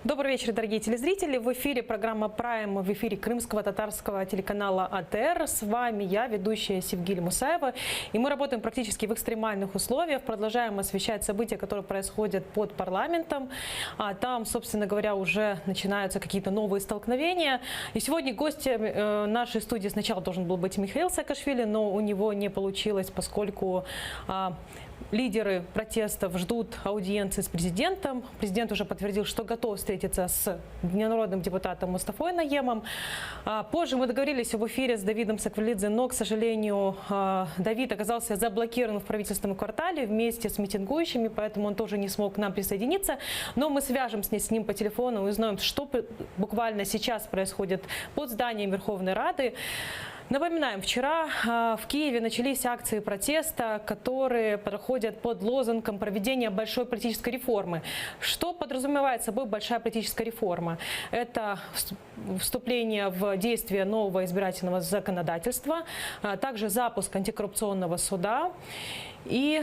Добрый вечер, дорогие телезрители. В эфире программа «Прайм», в эфире крымского татарского телеканала АТР. С вами я, ведущая Севгиль Мусаева. И мы работаем практически в экстремальных условиях. Продолжаем освещать события, которые происходят под парламентом. Там, собственно говоря, уже начинаются какие-то новые столкновения. И сегодня гостем нашей студии сначала должен был быть Михаил Саакашвили, но у него не получилось, поскольку лидеры протестов ждут аудиенции с президентом. Президент уже подтвердил, что готов встретиться с народным депутатом Мустафой Наемом. Позже мы договорились об эфире с Давидом Саквалидзе, но, к сожалению, Давид оказался заблокирован в правительственном квартале вместе с митингующими, поэтому он тоже не смог к нам присоединиться. Но мы свяжемся с ним по телефону и узнаем, что буквально сейчас происходит под зданием Верховной Рады. Напоминаем, вчера в Киеве начались акции протеста, которые проходят под лозунгом проведения большой политической реформы. Что подразумевает собой большая политическая реформа? Это вступление в действие нового избирательного законодательства, также запуск антикоррупционного суда. И,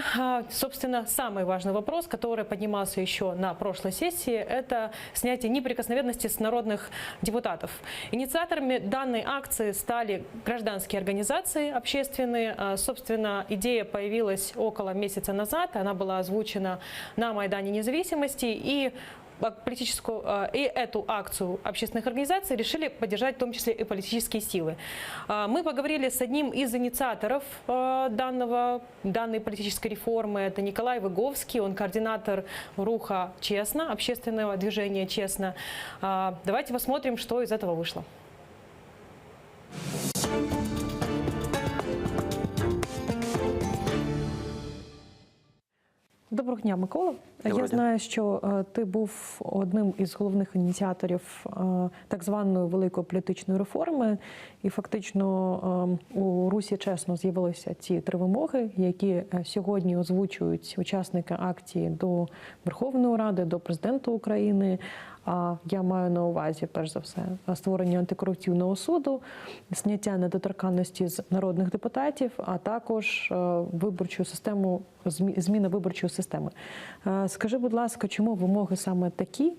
собственно, самый важный вопрос, который поднимался еще на прошлой сессии, это снятие неприкосновенности с народных депутатов. Инициаторами данной акции стали гражданские организации общественные. Собственно, идея появилась около месяца назад, она была озвучена на Майдане Независимости, и эту акцию общественных организаций решили поддержать в том числе и политические силы. Мы поговорили с одним из инициаторов данной политической реформы. Это Николай Выговский, он координатор руха «Честно», общественного движения «Честно». Давайте посмотрим, что из этого вышло. Доброго дня, Микола. Я знаю, що ти був одним із головних ініціаторів так званої великої політичної реформи. І фактично у русі «Чесно» з'явилися ці три вимоги, які сьогодні озвучують учасники акції до Верховної Ради, до президента України. Я маю на увазі, перш за все, створення антикорупційного суду, зняття недоторканності з народних депутатів, а також виборчу систему, зміна виборчої системи. Скажи, будь ласка, чому вимоги саме такі?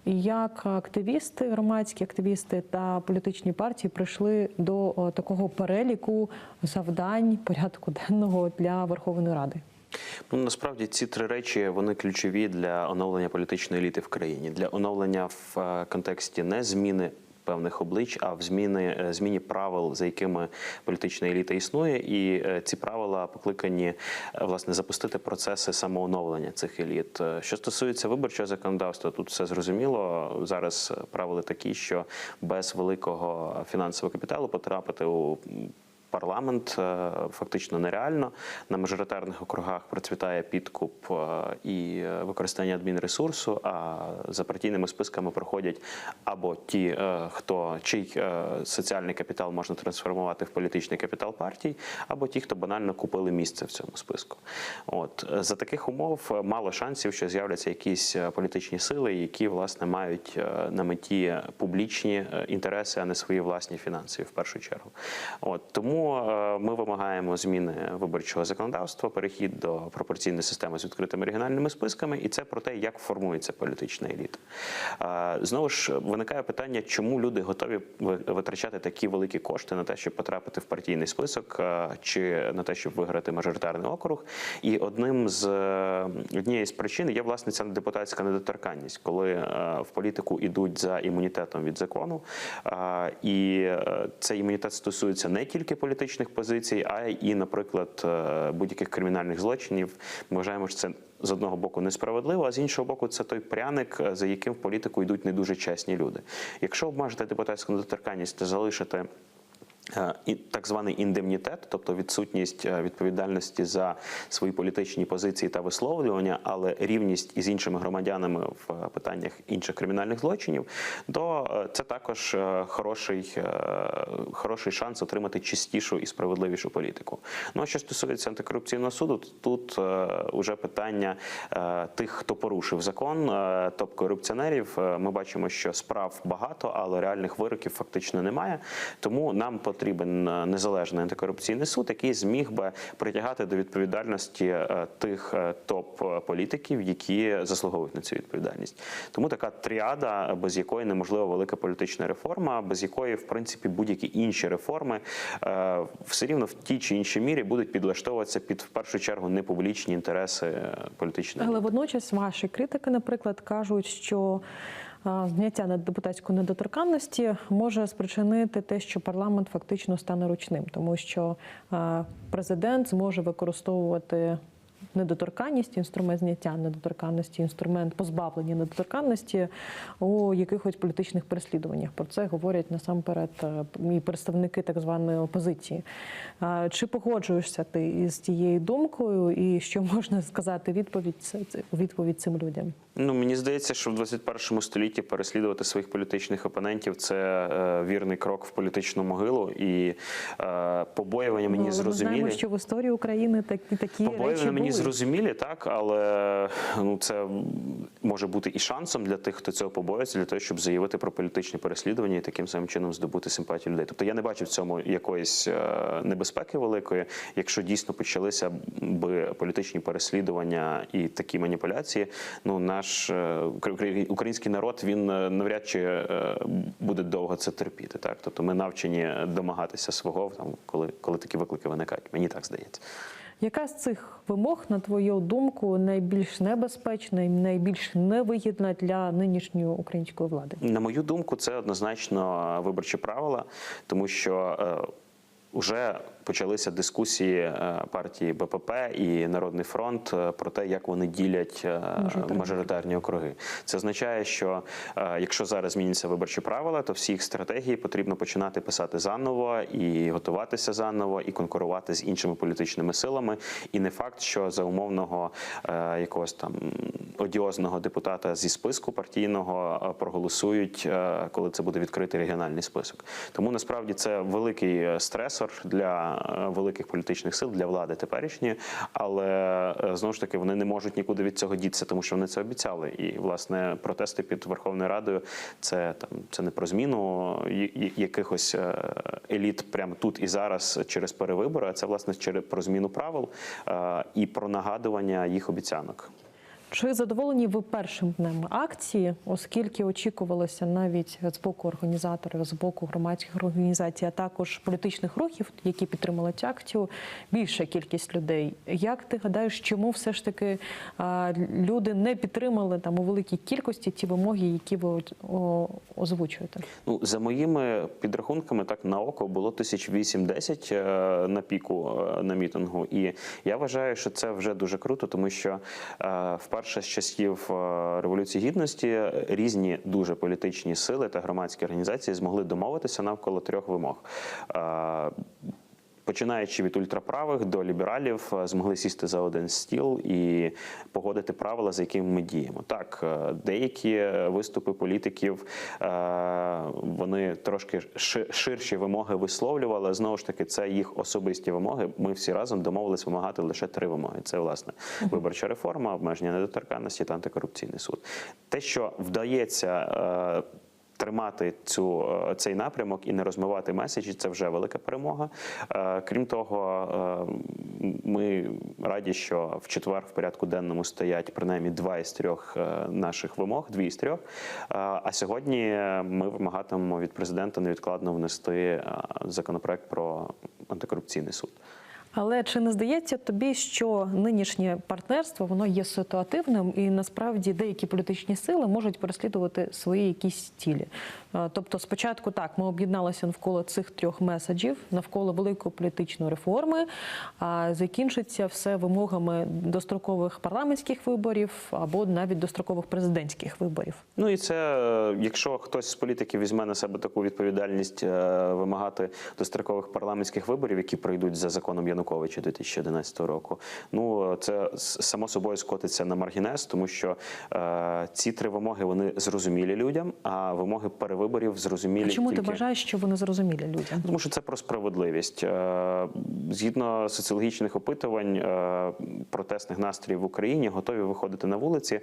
І як активісти, громадські активісти та політичні партії прийшли до такого переліку завдань порядку денного для Верховної Ради? Ну, насправді ці три речі, вони ключові для оновлення політичної еліти в країні. Для оновлення в контексті не зміни певних облич, а в зміні правил, за якими політична еліта існує. І ці правила покликані, власне, запустити процеси самооновлення цих еліт. Що стосується виборчого законодавства, тут все зрозуміло. Зараз правила такі, що без великого фінансового капіталу потрапити у парламент фактично нереально. На мажоритарних округах процвітає підкуп і використання адмінресурсу, а за партійними списками проходять або ті, чий соціальний капітал можна трансформувати в політичний капітал партій, або ті, хто банально купили місце в цьому списку. За таких умов мало шансів, що з'являться якісь політичні сили, які, власне, мають на меті публічні інтереси, а не свої власні фінансові в першу чергу. Тому ми вимагаємо зміни виборчого законодавства, перехід до пропорційної системи з відкритими регіональними списками, і це про те, як формується політична еліта. Знову ж виникає питання, чому люди готові витрачати такі великі кошти на те, щоб потрапити в партійний список, чи на те, щоб виграти мажоритарний округ. І однією з причин є, власне, ця депутатська недоторканність, коли в політику йдуть за імунітетом від закону, і цей імунітет стосується не тільки політичних позицій, а й, наприклад, будь-яких кримінальних злочинів. Ми вважаємо, що це з одного боку несправедливо, а з іншого боку це той пряник, за яким в політику йдуть не дуже чесні люди. Якщо обмежити депутатську недоторканність та залишити так званий індемнітет, тобто відсутність відповідальності за свої політичні позиції та висловлювання, але рівність із іншими громадянами в питаннях інших кримінальних злочинів, то це також хороший шанс отримати чистішу і справедливішу політику. Ну а що стосується антикорупційного суду, тут уже питання тих, хто порушив закон, топ-корупціонерів. Ми бачимо, що справ багато, але реальних вироків фактично немає. Тому нам потрібен незалежний антикорупційний суд, який зміг би притягати до відповідальності тих топ-політиків, які заслуговують на цю відповідальність. Тому така тріада, без якої неможлива велика політична реформа, без якої, в принципі, будь-які інші реформи все рівно в тій чи іншій мірі будуть підлаштовуватися під, в першу чергу, непублічні інтереси політичної. Але водночас ваші критики, наприклад, кажуть, що зняття депутатської недоторканності може спричинити те, що парламент фактично стане ручним, тому що президент зможе використовувати недоторканність, інструмент зняття недоторканності, інструмент позбавлення недоторканності у якихось політичних переслідуваннях. Про це говорять насамперед і представники так званої опозиції. Чи погоджуєшся ти із цією думкою і що можна сказати відповідь цим людям? Ну, мені здається, що в 21 столітті переслідувати своїх політичних опонентів – це вірний крок в політичну могилу. І побоювання мені зрозумілі. Ми знаємо, що в історії України такі речі були. Зрозумілі, так, але це може бути і шансом для тих, хто цього побоюється, для того, щоб заявити про політичні переслідування і таким самим чином здобути симпатію людей. Тобто я не бачу в цьому якоїсь небезпеки великої. Якщо дійсно почалися би політичні переслідування і такі маніпуляції, наш український народ, він навряд чи буде довго це терпіти. Так? Тобто ми навчені домагатися свого, коли такі виклики виникають. Мені так здається. Яка з цих вимог, на твою думку, найбільш небезпечна і найбільш невигідна для нинішньої української влади? На мою думку, це однозначно виборчі правила, тому що вже почалися дискусії партії БПП і Народний фронт про те, як вони ділять мажоритарні округи. Це означає, що якщо зараз зміняться виборчі правила, то всі їх стратегії потрібно починати писати заново і готуватися заново, і конкурувати з іншими політичними силами. І не факт, що за умовного якогось там одіозного депутата зі списку партійного проголосують, коли це буде відкритий регіональний список. Тому насправді це великий стресор для великих політичних сил, для влади теперішньої, але знову ж таки вони не можуть нікуди від цього дітися, тому що вони це обіцяли. І власне протести під Верховною Радою це не про зміну якихось еліт прямо тут і зараз через перевибори, а це власне про зміну правил і про нагадування їх обіцянок. Чи задоволені ви першим днем акції, оскільки очікувалося навіть з боку організаторів, з боку громадських організацій, а також політичних рухів, які підтримали цю акцію, більша кількість людей? Як ти гадаєш, чому все ж таки люди не підтримали у великій кількості ті вимоги, які ви озвучуєте? За моїми підрахунками, так на око було 1008-10 на піку на мітингу. І я вважаю, що це вже дуже круто, тому що вперше з часів Революції Гідності різні дуже політичні сили та громадські організації змогли домовитися навколо 3 вимог. Починаючи від ультраправих до лібералів, змогли сісти за один стіл і погодити правила, за якими ми діємо. Так, деякі виступи політиків, вони трошки ширші вимоги висловлювали, але знову ж таки це їх особисті вимоги. Ми всі разом домовились вимагати лише 3 вимоги. Це, власне, виборча реформа, обмеження недоторканності та антикорупційний суд. Те, що вдається тримати цей напрямок і не розмивати меседжі – це вже велика перемога. Крім того, ми раді, що в четвер в порядку денному стоять принаймні 2 із 3 наших вимог, 2 із 3. А сьогодні ми вимагатимемо від президента невідкладно внести законопроект про антикорупційний суд. Але чи не здається тобі, що нинішнє партнерство, воно є ситуативним і насправді деякі політичні сили можуть переслідувати свої якісь цілі? Тобто спочатку так, ми об'єдналися навколо цих 3 меседжів, навколо великої політичної реформи, а закінчиться все вимогами дострокових парламентських виборів або навіть дострокових президентських виборів. Ну і це, якщо хтось з політиків візьме на себе таку відповідальність вимагати дострокових парламентських виборів, які пройдуть за законом Януковича 2011 року, це само собою скотиться на маргінес, тому що ці 3 вимоги, вони зрозумілі людям, а вимоги перевиборів зрозумілі. А чому тільки... ти вважаєш, що вони зрозумілі людям? Тому що це про справедливість. Згідно соціологічних опитувань, протестних настроїв в Україні готові виходити на вулиці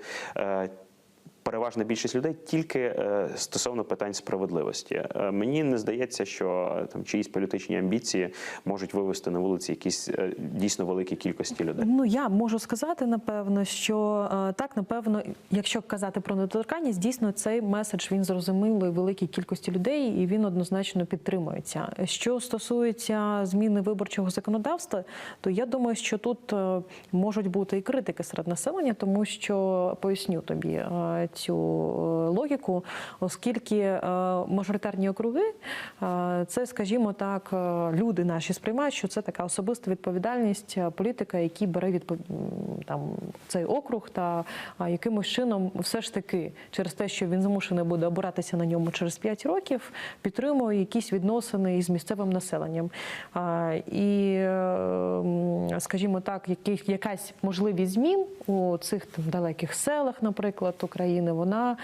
переважна більшість людей тільки стосовно питань справедливості. Мені не здається, що там чиїсь політичні амбіції можуть вивести на вулиці якісь дійсно великі кількості людей. Ну, я можу сказати, напевно, що так, напевно, якщо казати про недоторканність, дійсно цей меседж, він зрозумілий великій кількості людей, і він однозначно підтримується. Що стосується зміни виборчого законодавства, то я думаю, що тут можуть бути і критики серед населення, тому що, поясню тобі цю логіку, оскільки мажоритарні округи, це, скажімо так, люди наші сприймають, що це така особиста відповідальність політика, який бере там, цей округ та якимось чином все ж таки через те, що він змушений буде обиратися на ньому через 5 років, підтримує якісь відносини із місцевим населенням. І, скажімо так, якась можливість змін у цих там далеких селах, наприклад, України, вона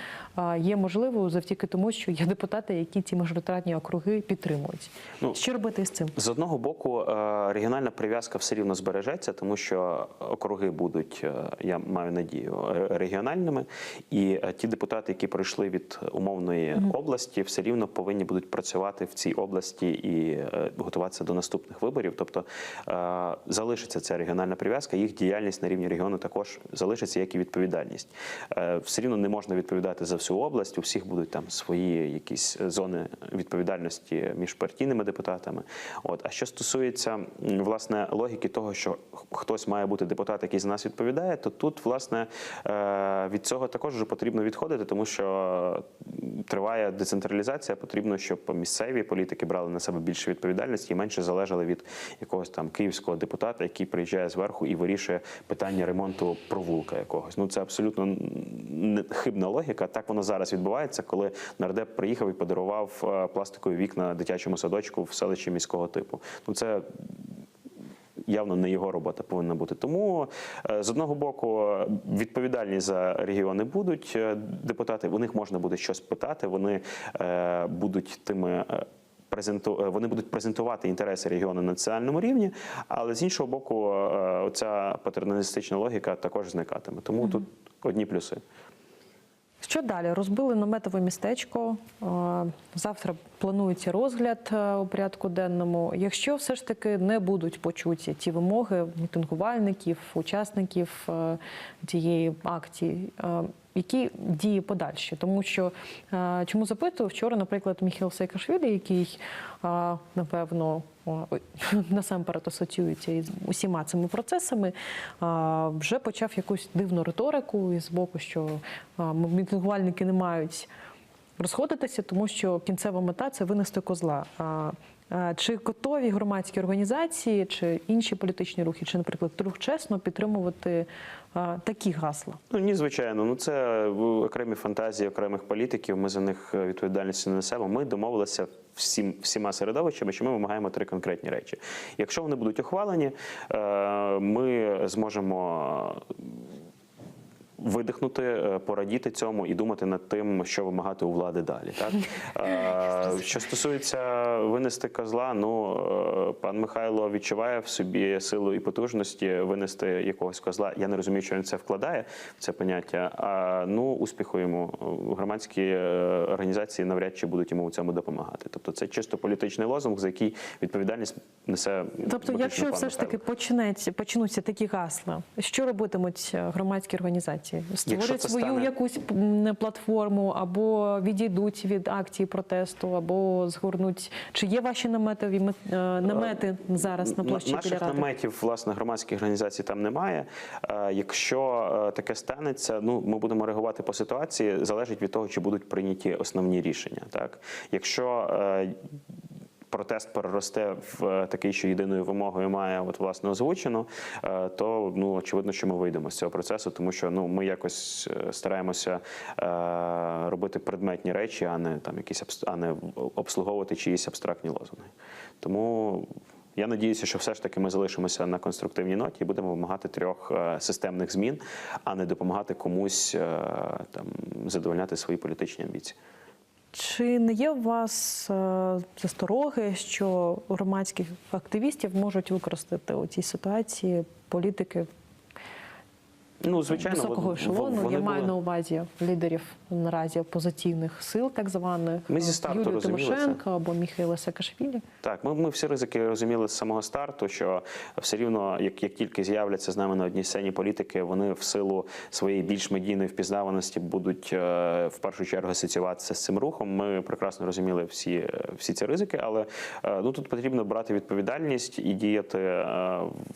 є можливою завдяки тому, що є депутати, які ці мажоритарні округи підтримують. Ну, що робити з цим? З одного боку, регіональна прив'язка все рівно збережеться, тому що округи будуть, я маю надію, регіональними, і ті депутати, які пройшли від умовної області, все рівно повинні будуть працювати в цій області і готуватися до наступних виборів. Тобто залишиться ця регіональна прив'язка, їх діяльність на рівні регіону також залишиться, як і відповідальність. Все рівно не можна відповідати за всю область, у всіх будуть там свої якісь зони відповідальності між партійними депутатами. А що стосується, власне, логіки того, що хтось має бути депутат, який за нас відповідає, то тут, власне, від цього також вже потрібно відходити, тому що триває децентралізація, потрібно, щоб місцеві політики брали на себе більше відповідальності і менше залежали від якогось там київського депутата, який приїжджає зверху і вирішує питання ремонту провулка якогось. Ну, це абсолютно хибна логіка. Так воно зараз відбувається, коли нардеп приїхав і подарував пластикові вікна дитячому садочку в селищі міського типу. Ну, це явно не його робота повинна бути. Тому, з одного боку, відповідальні за регіони будуть депутати, у них можна буде щось питати, вони будуть вони будуть презентувати інтереси регіону на національному рівні, але з іншого боку, оця патерналістична логіка також зникатиме. Тому тут одні плюси. Що далі? Розбили наметове містечко. Завтра планується розгляд у порядку денному. Якщо все ж таки не будуть почуті ті вимоги мітингувальників, учасників цієї акції, які дії подальші? Тому що, чому запитую, вчора, наприклад, Міхеїл Саакашвілі, який, напевно, насамперед асоціюється із усіма цими процесами, вже почав якусь дивну риторику із боку, що мітингувальники не мають розходитися, тому що кінцева мета – це винести козла. Чи готові громадські організації, чи інші політичні рухи, чи, наприклад, Рух Чесно підтримувати такі гасла? Ну, ні, звичайно. Ну, це окремі фантазії окремих політиків, ми за них відповідальності не несемо. Ми домовилися всіма середовищами, що ми вимагаємо 3 конкретні речі. Якщо вони будуть ухвалені, ми зможемо видихнути, порадіти цьому і думати над тим, що вимагати у влади далі. Так? Що стосується винести козла, ну, пан Михайло відчуває в собі силу і потужності винести якогось козла. Я не розумію, що він це вкладає, в це поняття. Ну, успіху йому. Громадські організації навряд чи будуть йому у цьому допомагати. Тобто це чисто політичний лозунг, за який відповідальність несе Тобто, якщо все ж таки почнуться такі гасла, що робитимуть громадські організації? Створять свою якусь платформу, або відійдуть від акції протесту, або згорнуть. Чи є ваші намети зараз на площі біля Ради? Наших наметів, власне, громадських організацій там немає. Якщо таке станеться, ну, ми будемо реагувати по ситуації, залежить від того, чи будуть прийняті основні рішення. Так? Якщо протест переросте в такий, що єдиною вимогою має власне озвучено, то очевидно, що ми вийдемо з цього процесу, тому що ми якось стараємося робити предметні речі, а не обслуговувати чиїсь абстрактні лозунги. Тому я надіюся, що все ж таки ми залишимося на конструктивній ноті і будемо вимагати 3 системних змін, а не допомагати комусь задовольняти свої політичні амбіції. Чи не є у вас застороги, що громадських активістів можуть використати у цій ситуації політики? Ну, звичайно, високого ешелону. вони Я маю були- на увазі лідерів наразі опозиційних сил, так званих, Ми зі старту Юлію розуміли це. Тимошенко або Міхайла Саакашвілі. Так, ми всі ризики розуміли з самого старту, що все рівно, як тільки з'являться з нами на одній сцені політики, вони в силу своєї більш медійної впізнаваності будуть в першу чергу асоціюватися з цим рухом. Ми прекрасно розуміли всі ці ризики, але ну, тут потрібно брати відповідальність і діяти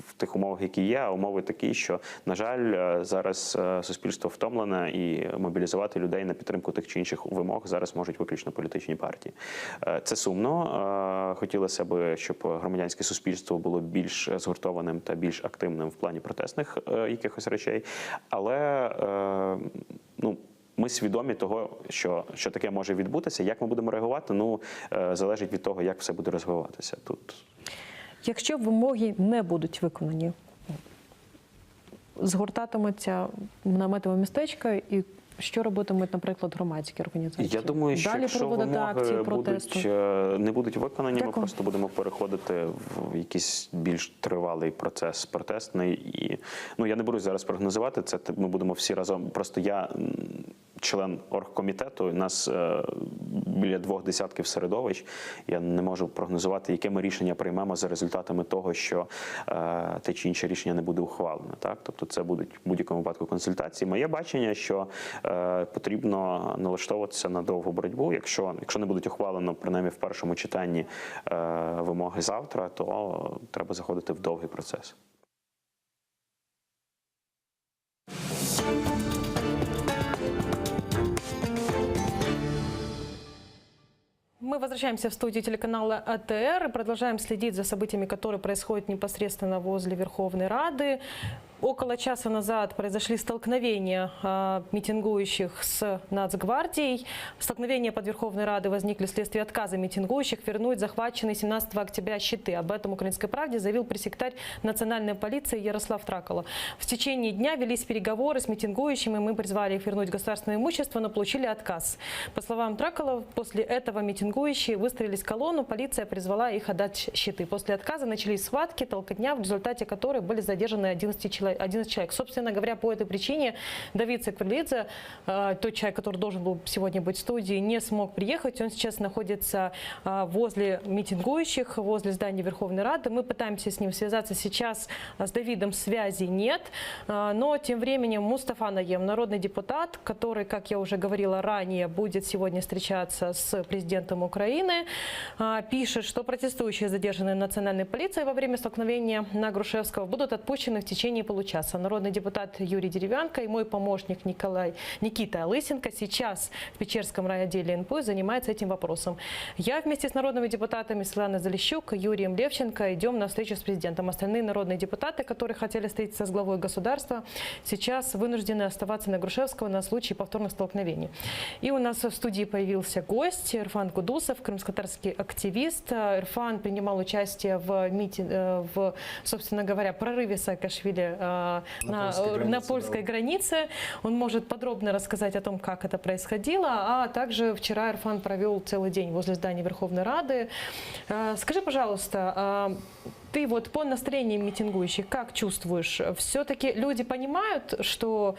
в тих умовах, які є. А умови такі, що, на жаль, зараз суспільство втомлене і мобілізувати людей на підтримку тих чи інших вимог зараз можуть виключно політичні партії. Це сумно. Хотілося б, щоб громадянське суспільство було більш згуртованим та більш активним в плані протестних якихось речей. Але ну, ми свідомі того, що таке може відбутися. Як ми будемо реагувати, ну, залежить від того, як все буде розвиватися тут. Якщо вимоги не будуть виконані, згортатимуться наметове містечко, і що робитимуть, наприклад, громадські організації? Я думаю, що далі якщо проводити акції вимоги протесту. не будуть виконані, ми Дякую. просто будемо переходити в якийсь більш тривалий процес протестний. І ну, я не берусь зараз прогнозувати це. Ми будемо всі разом. Просто я член оргкомітету, у нас біля 2 десятків середовищ. Я не можу прогнозувати, яке ми рішення приймемо за результатами того, що те чи інше рішення не буде ухвалено. Так? Тобто це будуть в будь-якому випадку консультації. Моє бачення, що потрібно налаштовуватися на довгу боротьбу. Якщо не будуть ухвалено, принаймні в першому читанні вимоги завтра, то треба заходити в довгий процес. Мы возвращаемся в студию телеканала АТР и продолжаем следить за событиями, которые происходят непосредственно возле Верховной Рады. Около часа назад произошли столкновения митингующих с Нацгвардией. Столкновения под Верховной Радой возникли вследствие отказа митингующих вернуть захваченные 17 октября щиты. Об этом «Украинской правде» заявил пресс-секретарь национальной полиции Ярослав Тракало. В течение дня велись переговоры с митингующими. Мы призвали их вернуть государственное имущество, но получили отказ. По словам Тракало, после этого митингующие выстроились в колонну. Полиция призвала их отдать щиты. После отказа начались схватки, толкотня, в результате которой были задержаны 11 человек. Собственно говоря, по этой причине Давид Сакверлидзе, тот человек, который должен был сегодня быть в студии, не смог приехать. Он сейчас находится возле митингующих, возле здания Верховной Рады. Мы пытаемся с ним связаться. Сейчас с Давидом связи нет. Но тем временем Мустафа Наем, народный депутат, который, как я уже говорила ранее, будет сегодня встречаться с президентом Украины, пишет, что протестующие, задержанные национальной полицией во время столкновения на Грушевского, будут отпущены в течение получаса. Народный депутат Юрий Деревянко и мой помощник Никита Лысенко сейчас в Печерском райотделе НПУ занимается этим вопросом. Я вместе с народными депутатами Светланой Залищук и Юрием Левченко идем на встречу с президентом. Остальные народные депутаты, которые хотели встретиться с главой государства, сейчас вынуждены оставаться на Грушевского на случай повторных столкновений. И у нас в студии появился гость Ирфан Кудусов, крымско-татарский активист. Ирфан принимал участие в собственно говоря, прорыве Саакашвили на польской границе. Он может подробно рассказать о том, как это происходило. А также вчера Ирфан провел целый день возле здания Верховной Рады. Скажи, пожалуйста, ты вот по настроениям митингующих как чувствуешь? Все-таки люди понимают, что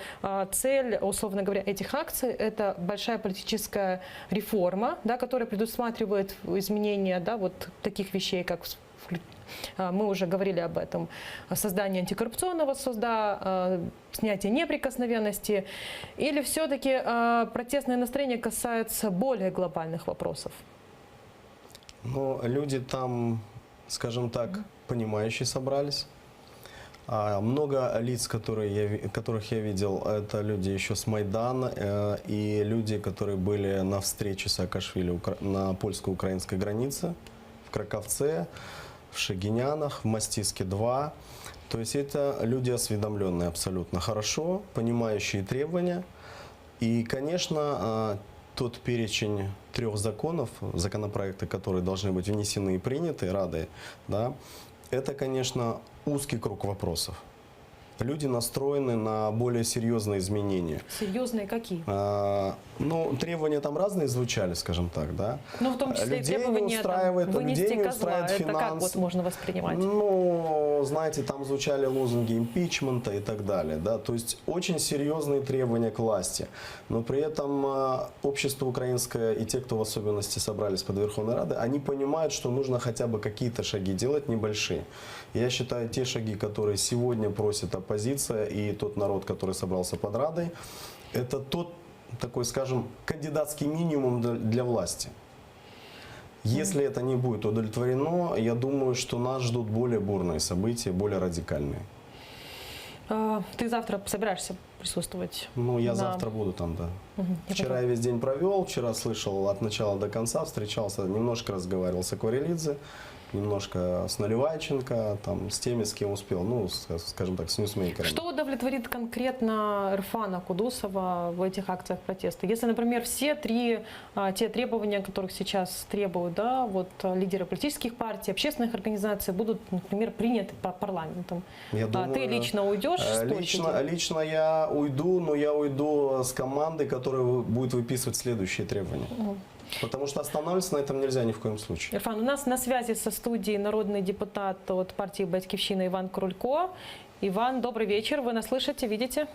цель, условно говоря, этих акций – это большая политическая реформа, да, которая предусматривает изменения, да, вот таких вещей, как мы уже говорили об этом, создание антикоррупционного суда, снятие неприкосновенности, или все-таки протестное настроение касается более глобальных вопросов? Ну, люди там, скажем так, понимающие собрались. Много лиц, которых я видел, это люди еще с Майдана и люди, которые были на встрече Саакашвили на польско-украинской границе, в Краковце, в Шагинянах, в Мастиске 2. То есть это люди осведомленные абсолютно хорошо, понимающие требования. И, конечно, тот перечень 3 законов, законопроекты, которые должны быть внесены и приняты Радой, да, это, конечно, узкий круг вопросов. люди настроены на более серьезные изменения. Серьезные какие? Ну, требования там разные звучали, скажем так, да. Ну, в том числе и Людей не требования устраивает, там, вынести людей не козла. устраивает Это как финансы. вот можно воспринимать? Ну, знаете, там звучали лозунги импичмента и так далее, да, то есть очень серьезные требования к власти, но при этом общество украинское и те, кто в особенности собрались под Верховной Радой, они понимают, что нужно хотя бы какие-то шаги делать небольшие. Я считаю, те шаги, которые сегодня просит оппозиция и тот народ, который собрался под Радой, это тот такой, скажем, кандидатский минимум для власти. Если это не будет удовлетворено, я думаю, что нас ждут более бурные события, более радикальные. Ты завтра собираешься присутствовать? Ну, я на- завтра буду там, да. Я Вчера я весь день провел, вчера слышал от начала до конца, встречался, немножко разговаривал с Акварелидзе, немножко с Наливайченко, там, с теми, с кем успел, ну, скажем так, с ньюсмейкерами. Что удовлетворит конкретно Ирфана Кудусова в этих акциях протеста? Если, например, все те требования, которых сейчас требуют, да, вот лидеры политических партий, общественных организаций, будут, например, приняты парламентом. Я думаю, Ты лично уйдешь с площади? Лично я уйду, но я уйду с командой, которая будет выписывать следующие требования. Потому что останавливаться на этом нельзя ни в коем случае. Ирфан, у нас на связи со студией народный депутат от партии «Батьківщина» Иван Крулько. Иван, добрый вечер. Вы нас слышите, видите?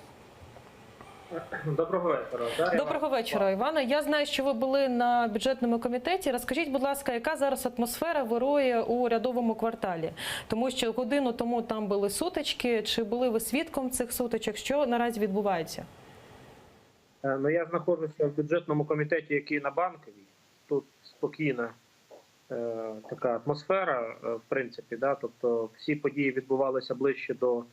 Доброго вечора. Дар'я. Доброго вечора, Івана. Я знаю, що ви були на бюджетному комітеті. Розкажіть, будь ласка, яка зараз атмосфера вирує у Рядовому кварталі? Тому що годину тому там були сутички. Чи були ви свідком цих сутичок? Що наразі відбувається? Ну, я знаходжуся в бюджетному комітеті, який на Банковій. Тут спокійна така атмосфера, в принципі. Да? Тобто всі події відбувалися ближче до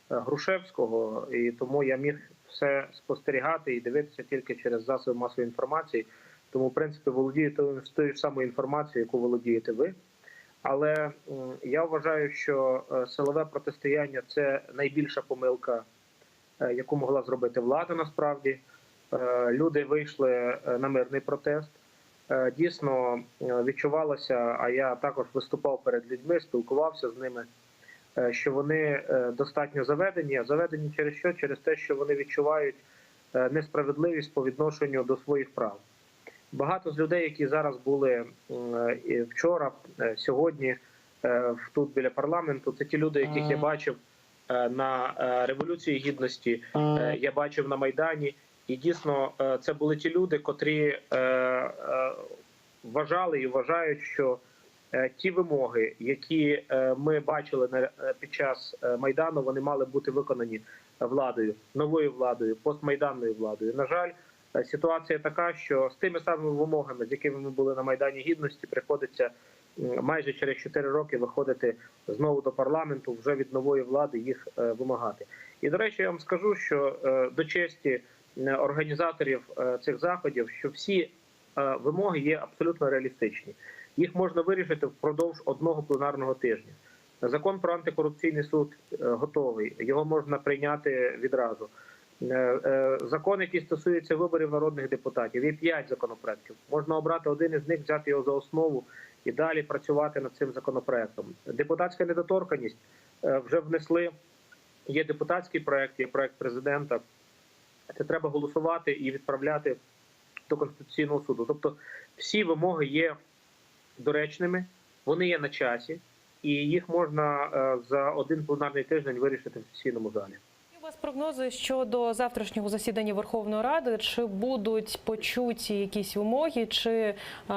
Грушевського, і тому я міг все спостерігати і дивитися тільки через засоби масової інформації. Тому, в принципі, володію тою ж самою інформацією, яку володієте ви. Але я вважаю, що силове протистояння – це найбільша помилка, яку могла зробити влада насправді. Люди вийшли на мирний протест. Дійсно відчувалося, а я також виступав перед людьми, спілкувався з ними, що вони достатньо заведені. А заведені через що? Через те, що вони відчувають несправедливість по відношенню до своїх прав. Багато з людей, які зараз були вчора, сьогодні, тут біля парламенту, це ті люди, яких я бачив на Революції Гідності, я бачив на Майдані. І дійсно це були ті люди, котрі вважали і вважають, що ті вимоги, які ми бачили під час Майдану, вони мали бути виконані владою, новою владою, постмайданною владою. На жаль, ситуація така, що з тими самими вимогами, з якими ми були на Майдані Гідності, приходиться майже через 4 роки виходити знову до парламенту, вже від нової влади їх вимагати. І, до речі, я вам скажу, що до честі організаторів цих заходів, що всі вимоги є абсолютно реалістичні. Їх можна вирішити впродовж одного пленарного тижня. Закон про антикорупційний суд готовий, його можна прийняти відразу. Закон, який стосується виборів народних депутатів, є 5 законопроєктів. Можна обрати один із них, взяти його за основу і далі працювати над цим законопроєктом. Депутатська недоторканність вже внесли, є депутатський проєкт, є проєкт президента. Це треба голосувати і відправляти до Конституційного суду. Тобто всі вимоги є доречними, вони є на часі, і їх можна за один пленарний тиждень вирішити в сесійному залі. У вас прогнози щодо завтрашнього засідання Верховної Ради? Чи будуть почуті якісь вимоги, чи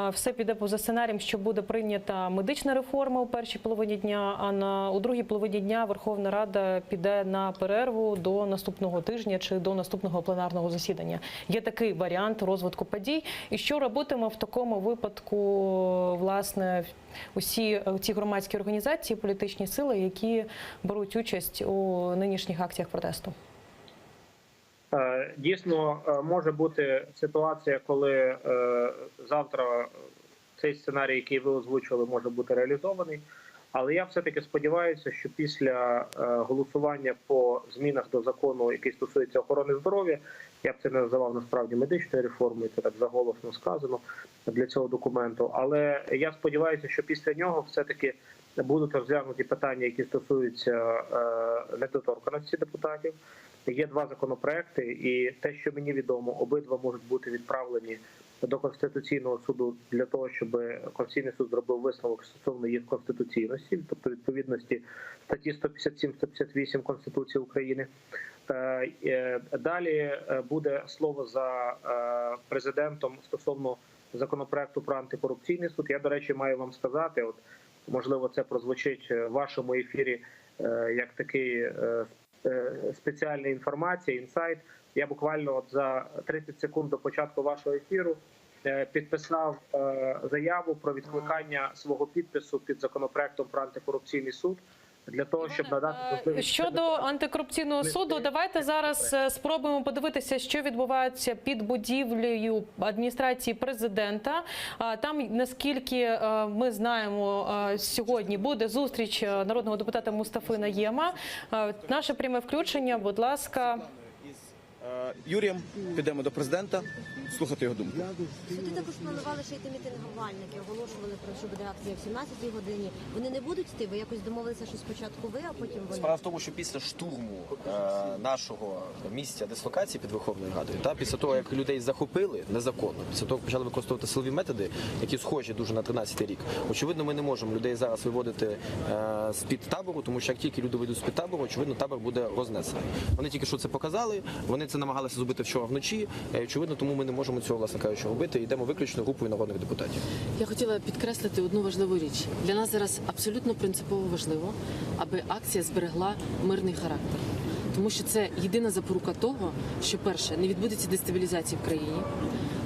все піде за сценарієм, що буде прийнята медична реформа у першій половині дня, а у другій половині дня Верховна Рада піде на перерву до наступного тижня чи до наступного пленарного засідання? Є такий варіант розвитку подій. І що робитиме в такому випадку, власне, усі ці громадські організації, політичні сили, які беруть участь у нинішніх акціях протесту? Дійсно, може бути ситуація, коли завтра цей сценарій, який ви озвучили, може бути реалізований. Але я все-таки сподіваюся, що після голосування по змінах до закону, який стосується охорони здоров'я, я б це не називав насправді медичною реформою, це так заголосно сказано для цього документу. Але я сподіваюся, що після нього все-таки будуть розглянуті питання, які стосуються недоторканності депутатів. Є 2 законопроекти, і те, що мені відомо, обидва можуть бути відправлені до Конституційного суду для того, щоб Конституційний суд зробив висновок стосовно їх конституційності, тобто відповідності статті 157-158 Конституції України. Далі буде слово за президентом стосовно законопроекту про антикорупційний суд. Я, до речі, маю вам сказати, от можливо, це прозвучить в вашому ефірі як такий спеціальна інформація, інсайт. Я буквально от за 30 секунд до початку вашого ефіру підписав заяву про відкликання свого підпису під законопроектом про антикорупційний суд для того, щоб надати можливість... Щодо антикорупційного суду, давайте зараз спробуємо подивитися, що відбувається під будівлею адміністрації президента. Там, наскільки ми знаємо, сьогодні буде зустріч народного депутата Мустафи Найєма. Наше пряме включення, будь ласка. Юрієм підемо до президента, слухати його думку. Сюди також планували ще йти мітингувальники, оголошували про що буде акція в 17-й годині. Вони не будуть йти? Ви якось домовилися, що спочатку ви, а потім вони? Справа в тому, що після штурму нашого місця дислокації під Верховною Радою, після того, як людей захопили незаконно, після того, як почали використовувати силові методи, які схожі дуже на 13-й рік, очевидно, ми не можемо людей зараз виводити з-під табору, тому що як тільки люди вийдуть з-під табору, очевидно, табор буде рознесений. Вони тільки що це показали, вони це намагалися зробити вчора вночі, очевидно, тому ми не можемо цього, власне кажучи, робити. Йдемо виключно групою народних депутатів. Я хотіла підкреслити одну важливу річ. Для нас зараз абсолютно принципово важливо, аби акція зберегла мирний характер. Тому що це єдина запорука того, що, перше, не відбудеться дестабілізації в країні.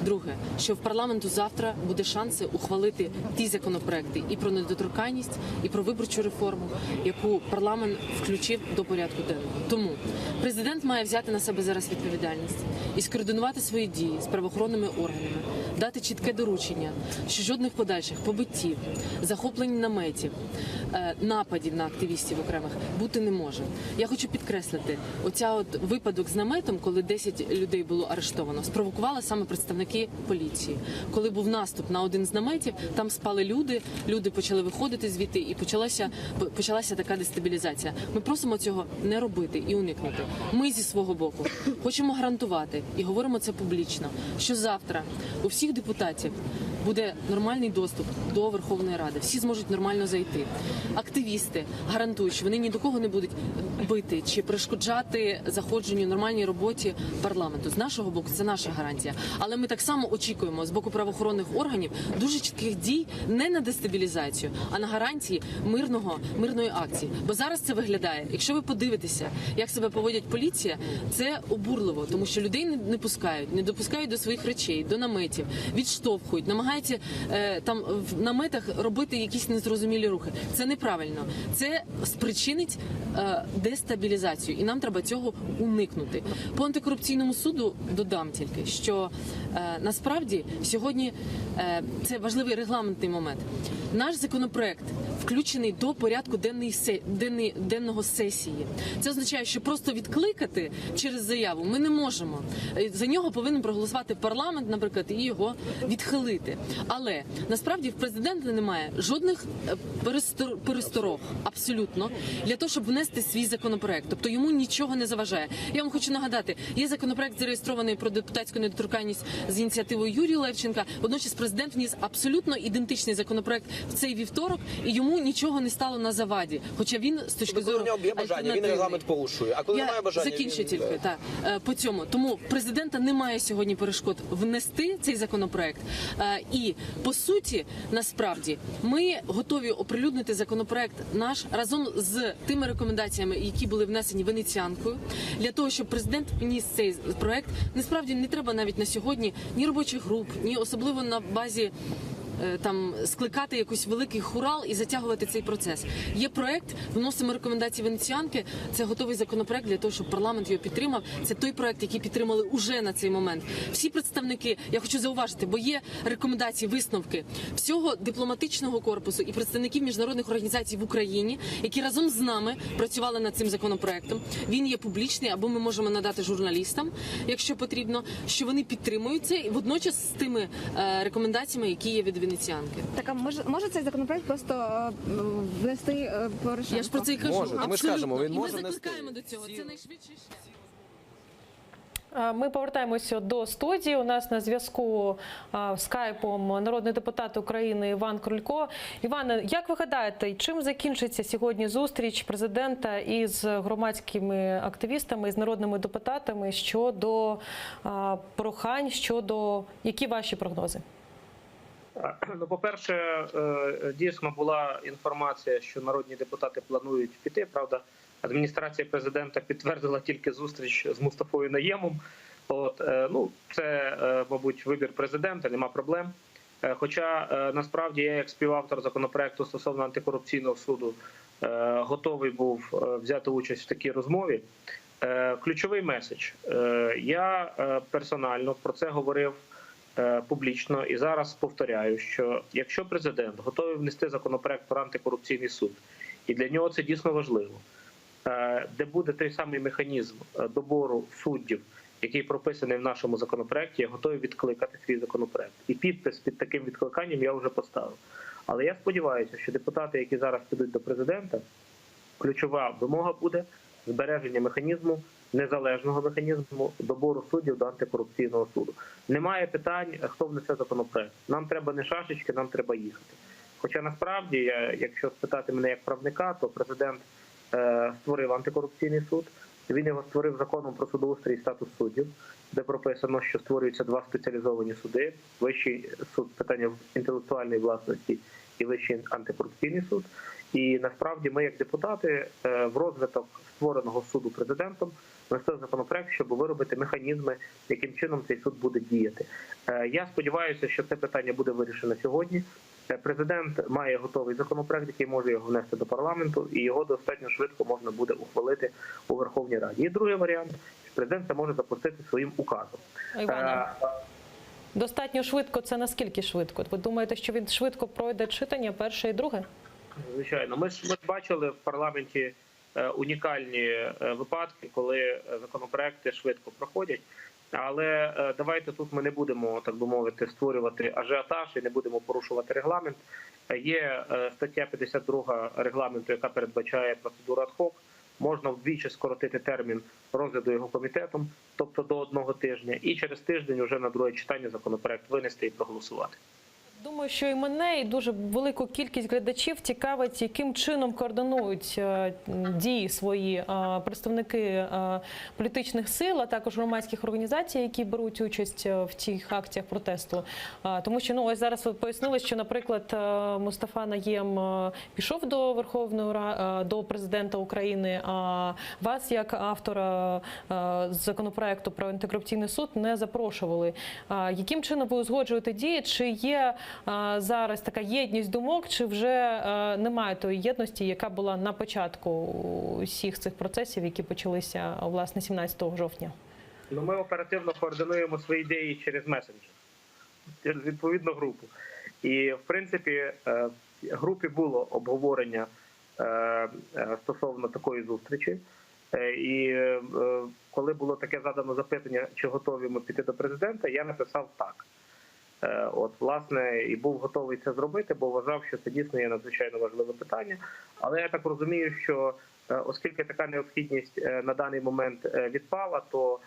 Друге, що в парламенту завтра буде шанси ухвалити ті законопроекти і про недоторканність, і про виборчу реформу, яку парламент включив до порядку денного. Тому президент має взяти на себе зараз відповідальність і скоординувати свої дії з правоохоронними органами, дати чітке доручення, що жодних подальших побиттів, захоплень наметів, нападів на активістів окремих бути не може. Я хочу підкреслити, оця випадок з наметом, коли 10 людей було арештовано, спровокувала саме представники поліції. Коли був наступ на один з наметів, там спали люди почали виходити звідти і почалася така дестабілізація. Ми просимо цього не робити і уникнути. Ми зі свого боку хочемо гарантувати, і говоримо це публічно, що завтра у всіх депутатів буде нормальний доступ до Верховної Ради. Всі зможуть нормально зайти. Активісти гарантують, що вони ні до кого не будуть бити чи перешкоджати заходженню нормальній роботі парламенту. З нашого боку це наша гарантія. Але ми так само очікуємо з боку правоохоронних органів дуже чітких дій не на дестабілізацію, а на гарантії мирної акції. Бо зараз це виглядає, якщо ви подивитеся, як себе поводять поліція, це обурливо, тому що людей не пускають, не допускають до своїх речей, до наметів, відштовхують, намагаються там в наметах робити якісь незрозумілі рухи. Це неправильно. Це спричинить дестабілізацію, і нам треба цього уникнути. По антикорупційному суду додам тільки, що насправді сьогодні це важливий регламентний момент. Наш законопроект включений до порядку денного сесії. Це означає, що просто відкликати через заяву ми не можемо. За нього повинен проголосувати парламент, наприклад, і його відхилити. Але насправді в президента немає жодних пересторог абсолютно для того, щоб внести свій законопроект. Тобто йому нічого не заважає. Я вам хочу нагадати, є законопроект зареєстрований про депутатську недоторканність з ініціативою Юрія Левченка. Водночас президент вніс абсолютно ідентичний законопроект в цей вівторок, і йому нічого не стало на заваді. Хоча він з точки зору бажання, він регламент порушує. А коли немає бажання, закінчу тільки по цьому. Тому в президента немає сьогодні перешкод внести цей законопроект. І по суті, насправді, ми готові оприлюднити законопроект наш разом з тими рекомендаціями, які були внесені Венеціанкою, для того, щоб президент вніс цей проект. Насправді не треба навіть на сьогодні ні робочих груп, ні особливо на базі там скликати якийсь великий хурал і затягувати цей процес. Є проект, вносимо рекомендації Венеціанки, це готовий законопроект для того, щоб парламент його підтримав. Це той проект, який підтримали уже на цей момент. Всі представники, я хочу зауважити, бо є рекомендації, висновки всього дипломатичного корпусу і представників міжнародних організацій в Україні, які разом з нами працювали над цим законопроектом. Він є публічний, або ми можемо надати журналістам, якщо потрібно, що вони підтримують це, і водночас з тими рекомендаціями, які є від Венеціанки. венеціанки. Так, а може цей законопроект просто внести Порошенко? Я ж про це і кажу. Може, ми ж кажемо, він І може ми внести. закликаємо до цього. Це найшвидший шлях. Ми повертаємося до студії. У нас на зв'язку скайпом народний депутат України Іван Крулько. Іване, як ви гадаєте, чим закінчиться сьогодні зустріч президента із громадськими активістами, з народними депутатами щодо прохань, які ваші прогнози? Ну, по-перше, дійсно була інформація, що народні депутати планують піти. Правда, адміністрація президента підтвердила тільки зустріч з Мустафою Наємом. Це, мабуть, вибір президента, нема проблем. Хоча, насправді, я як співавтор законопроекту стосовно антикорупційного суду готовий був взяти участь в такій розмові. Ключовий меседж. Я персонально про це говорив публічно і зараз повторяю, що якщо президент готовий внести законопроект про антикорупційний суд, і для нього це дійсно важливо, де буде той самий механізм добору суддів, який прописаний в нашому законопроекті, я готовий відкликати свій законопроект. І підпис під таким відкликанням я вже поставив. Але я сподіваюся, що депутати, які зараз підуть до президента, ключова вимога буде збереження механізму, незалежного механізму добору суддів до антикорупційного суду. Немає питань, хто внесе законопроект. Нам треба не шашечки, нам треба їхати. Хоча насправді, якщо спитати мене як правника, то президент створив антикорупційний суд. Він його створив законом про судоустрій і статус суддів, де прописано, що створюються два спеціалізовані суди: Вищий суд з питання інтелектуальної власності і Вищий антикорупційний суд. І насправді ми, як депутати, в розвиток створеного суду президентом внесли законопроект, щоб виробити механізми, яким чином цей суд буде діяти. Я сподіваюся, що це питання буде вирішено сьогодні. Президент має готовий законопроект, який може його внести до парламенту, і його достатньо швидко можна буде ухвалити у Верховній Раді. І другий варіант, що президент це може запустити своїм указом. Іване, достатньо швидко – це наскільки швидко? Ви думаєте, що він швидко пройде читання, перше і друге? Звичайно. Ми ж бачили в парламенті унікальні випадки, коли законопроекти швидко проходять. Але давайте тут ми не будемо, так би мовити, створювати ажіотаж і не будемо порушувати регламент. Є стаття 52 регламенту, яка передбачає процедуру ad-hoc. Можна вдвічі скоротити термін розгляду його комітетом, тобто до 1 тижня, і через тиждень вже на друге читання законопроект винести і проголосувати. Думаю, що і мене, і дуже велику кількість глядачів цікавить, яким чином координують дії свої представники політичних сил, а також громадських організацій, які беруть участь в цих акціях протесту. Тому що, ось зараз ви пояснили, що, наприклад, Мустафа Наєм пішов до Верховної Ради, до президента України, а вас, як автора законопроекту про антикорупційний суд, не запрошували. Яким чином ви узгоджуєте дії? Чи є зараз така єдність думок, чи вже немає тої єдності, яка була на початку всіх цих процесів, які почалися, власне, 17 жовтня? Ми оперативно координуємо свої ідеї через месенджер, через відповідну групу. І, в принципі, в групі було обговорення стосовно такої зустрічі. І коли було таке задано запитання, чи готові ми піти до президента, я написав так. Власне, і був готовий це зробити, бо вважав, що це дійсно є надзвичайно важливе питання. Але я так розумію, що оскільки така необхідність на даний момент відпала, то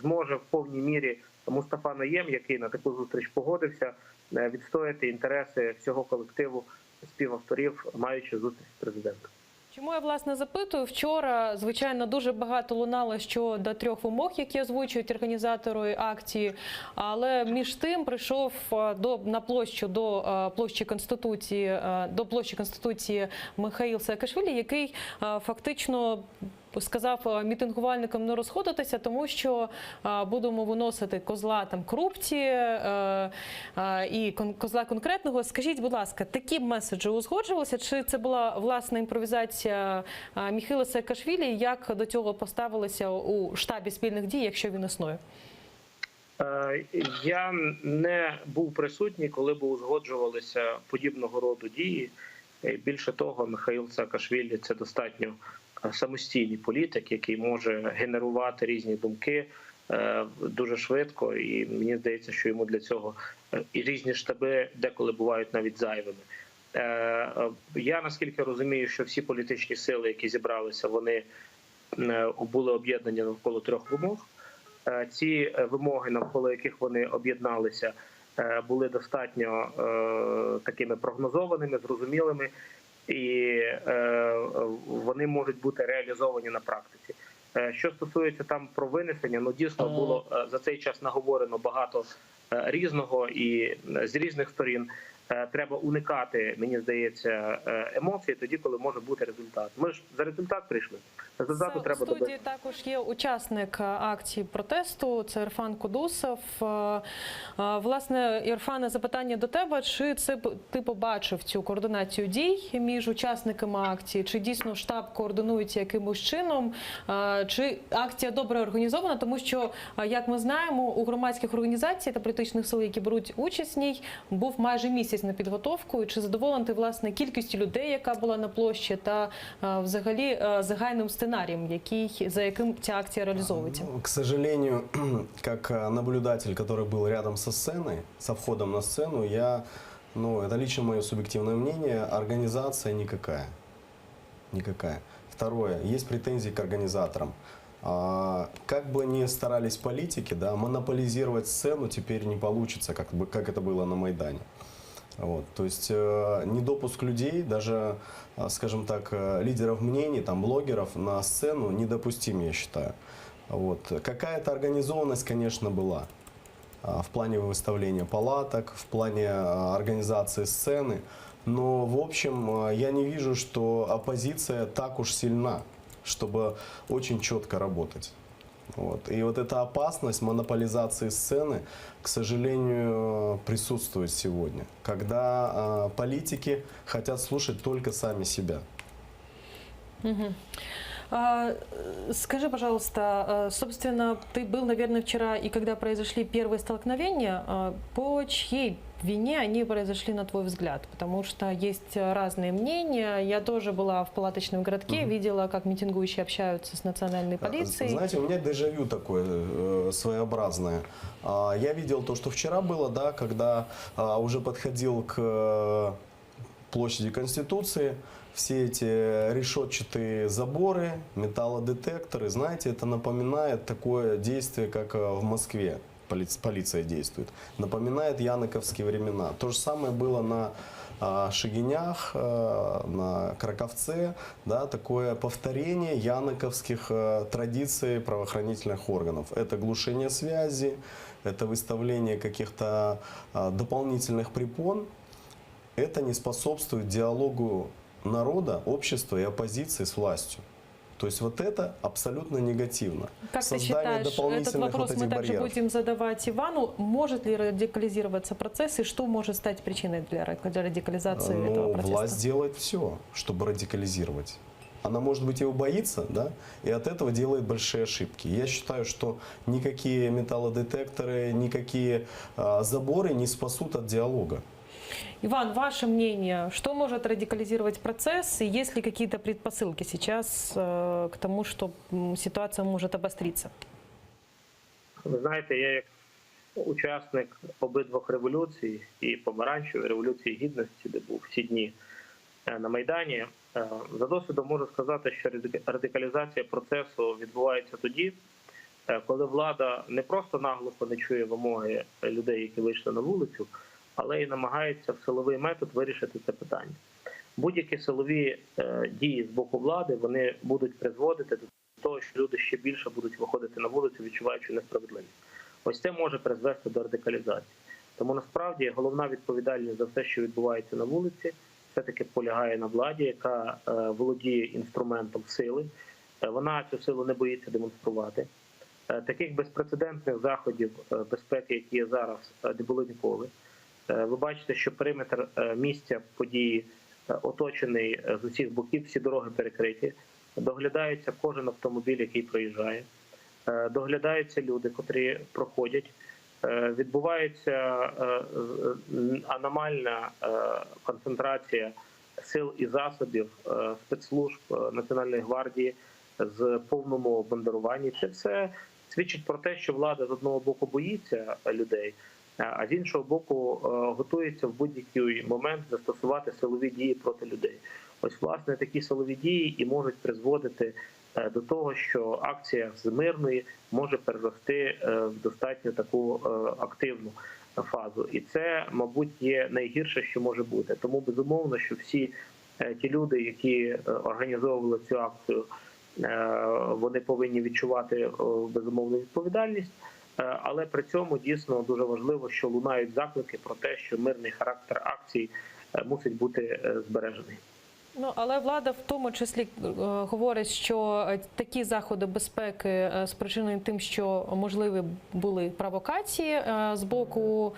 зможе в повній мірі Мустафа Наєм, який на таку зустріч погодився, відстояти інтереси всього колективу співавторів, маючи зустріч з президентом. Чому я, власне, запитую? Вчора, звичайно, дуже багато лунало щодо 3 вимог, які озвучують організатори акції, але між тим прийшов на площу до площі Конституції Михаїл Саакашвілі, який фактично сказав мітингувальникам не розходитися, тому що будемо виносити козла корупції і козла конкретного. Скажіть, будь ласка, такі меседжі узгоджувалися? Чи це була власна імпровізація Михайла Саакашвілі? Як до цього поставилися у штабі спільних дій, якщо він існує? Я не був присутній, коли б узгоджувалися подібного роду дії. Більше того, Михаїл Саакашвілі – це достатньо самостійний політик, який може генерувати різні думки, дуже швидко, і мені здається, що йому для цього і різні штаби деколи бувають навіть зайвими. Я наскільки розумію, що всі політичні сили, які зібралися, вони були об'єднані навколо 3 вимог. Ці вимоги, навколо яких вони об'єдналися, були достатньо такими прогнозованими, зрозумілими, і вони можуть бути реалізовані на практиці. Що стосується там про винесення, ну дійсно було за цей час наговорено багато різного і з різних сторін. Треба уникати, мені здається, емоцій тоді, коли може бути результат. Ми ж за результат прийшли. Результату треба добити. В студії добити. також є учасник акції протесту, це Ірфан Кудусов. Власне, Ірфане, запитання до тебе. Чи це ти побачив цю координацію дій між учасниками акції? Чи дійсно штаб координується якимось чином? Чи акція добре організована? Тому що, як ми знаємо, у громадських організацій та політичних сил, які беруть участь в ній, був майже місяць на підготовку. Чи задоволений ти, власне, кількістю людей, яка була на площі, та взагалі загальним сценарієм, за яким ця акція реалізовується? К сожалению, как наблюдатель, который был рядом со сценой, со входом на сцену, это лично мое субъективное мнение, организация никакая. Никакая. Второе, есть претензии к организаторам. Как бы ни старались политики, да, монополизировать сцену теперь не получится, как это было на Майдане. Вот, то есть недопуск людей, даже, скажем так, лидеров мнений, там, блогеров на сцену недопустим, я считаю. Вот. Какая-то организованность, конечно, была в плане выставления палаток, в плане организации сцены, но в общем я не вижу, что оппозиция так уж сильна, чтобы очень четко работать. Вот. И вот эта опасность монополизации сцены, к сожалению, присутствует сегодня, когда политики хотят слушать только сами себя. Скажи, пожалуйста, собственно, ты был, наверное, вчера, и когда произошли первые столкновения, по чьей вине они произошли, на твой взгляд? Потому что есть разные мнения. Я тоже была в палаточном городке, видела, как митингующие общаются с национальной полицией. Знаете, у меня дежавю такое своеобразное. Я видел то, что вчера было, да, когда уже подходил к площади Конституции, все эти решетчатые заборы, металлодетекторы, знаете, это напоминает такое действие, как в Москве полиция действует. Напоминает яныковские времена. То же самое было на Шагинях, на Краковце, да, такое повторение яныковских традиций правоохранительных органов. Это глушение связи, это выставление каких-то дополнительных препон. Это не способствует диалогу народа, общества и оппозиции с властью. То есть вот это абсолютно негативно. Как ты Создание считаешь, этот дополнительных вопрос вот мы этих также барьеров. будем задавать Ивану. Может ли радикализироваться процесс и что может стать причиной для радикализации этого процесса? Власть делает все, чтобы радикализировать. Она, может быть, и убоится, да, и от этого делает большие ошибки. Я считаю, что никакие металлодетекторы, никакие заборы не спасут от диалога. Иван, ваше мнение, что может радикализировать процесс и есть ли какие-то предпосылки сейчас к тому, что ситуация может обостриться? Ви знаєте, я як учасник обидвох революцій, і помаранчевої революції гідності, де був всі дні на Майдані, за досвідом можу сказати, що радикалізація процесу відбувається тоді, коли влада не просто наглухо не чує вимоги людей, які вийшли на вулицю, але й намагається в силовий метод вирішити це питання. Будь-які силові дії з боку влади, вони будуть призводити до того, що люди ще більше будуть виходити на вулицю, відчуваючи несправедливість. Ось це може призвести до радикалізації. Тому насправді головна відповідальність за все, що відбувається на вулиці, все-таки полягає на владі, яка володіє інструментом сили. Вона цю силу не боїться демонструвати. Таких безпрецедентних заходів безпеки, які є зараз, не було ніколи. Ви бачите, що периметр місця події оточений з усіх боків, всі дороги перекриті. Доглядається кожен автомобіль, який проїжджає. Доглядаються люди, котрі проходять. Відбувається аномальна концентрація сил і засобів спецслужб Національної гвардії з повному бандеруванні. Це все свідчить про те, що влада з одного боку боїться людей, а з іншого боку готується в будь-який момент застосувати силові дії проти людей. Ось, власне, такі силові дії і можуть призводити до того, що акція з мирної може перерости в достатньо таку активну фазу. І це, мабуть, є найгірше, що може бути. Тому, безумовно, що всі ті люди, які організовували цю акцію, вони повинні відчувати безумовну відповідальність. Але при цьому дійсно дуже важливо, що лунають заклики про те, що мирний характер акцій мусить бути збережений. Ну, але влада в тому числі говорить, що такі заходи безпеки спричинені тим, що можливі були провокації з боку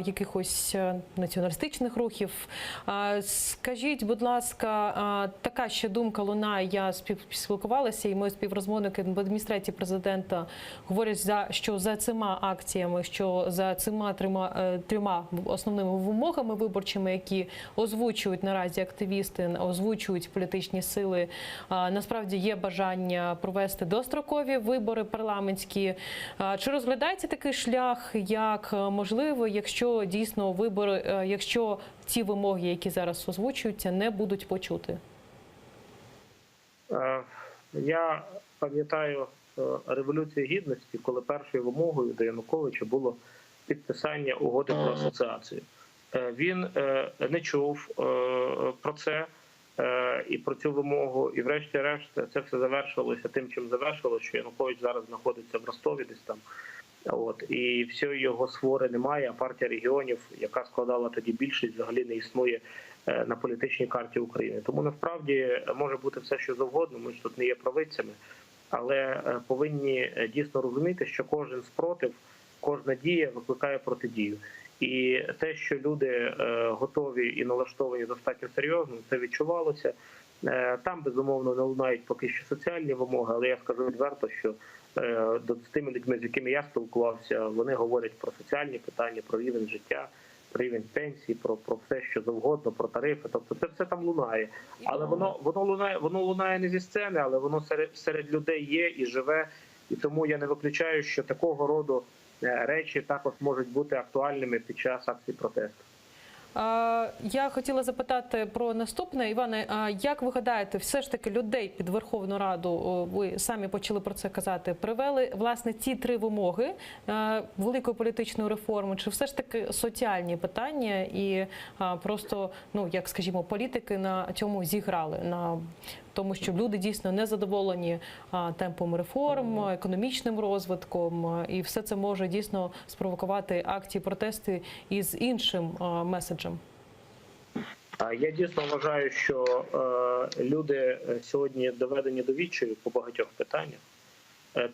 якихось націоналістичних рухів. Скажіть, будь ласка, така ще думка лунає, я спілкувалася, і мої співрозмовники в адміністрації президента говорять, що за цими акціями, що за цими трьома основними вимогами виборчими, які озвучують наразі активісти, озвучують політичні сили, насправді є бажання провести дострокові вибори парламентські. Чи розглядається такий шлях як можливо, якщо дійсно вибори, якщо ці вимоги, які зараз озвучуються, не будуть почути? Я пам'ятаю Революцію Гідності, коли першою вимогою до Януковича було підписання угоди про асоціацію. Він не чув про це і про цю вимогу, і врешті-решт це все завершилося тим, чим завершилося, що Янукович зараз знаходиться в Ростові десь там. І всієї його свори немає, а партія регіонів, яка складала тоді більшість, взагалі не існує на політичній карті України. Тому насправді може бути все, що завгодно, ми ж тут не є правицями, але повинні дійсно розуміти, що кожен спротив, кожна дія викликає протидію. І те, що люди готові і налаштовані достатньо серйозно, це відчувалося. Там, безумовно, не лунають поки що соціальні вимоги, але я скажу відверто, що з тими людьми, з якими я спілкувався, вони говорять про соціальні питання, про рівень життя, про рівень пенсії, про все, що завгодно, про тарифи. Тобто це все там лунає. Але воно лунає не зі сцени, але воно серед людей є і живе. І тому я не виключаю, що такого роду речі також можуть бути актуальними під час акцій протесту. Я хотіла запитати про наступне. Іване, як ви гадаєте, все ж таки людей під Верховну Раду, ви самі почали про це казати, привели, власне, ці три вимоги великої політичної реформи, чи все ж таки соціальні питання і просто, як скажімо, політики на цьому зіграли, на тому, що люди дійсно не задоволені темпом реформ, економічним розвитком, і все це може дійсно спровокувати акції, протести із іншим меседжем? Я дійсно вважаю, що люди сьогодні доведені до відчаю по багатьох питаннях.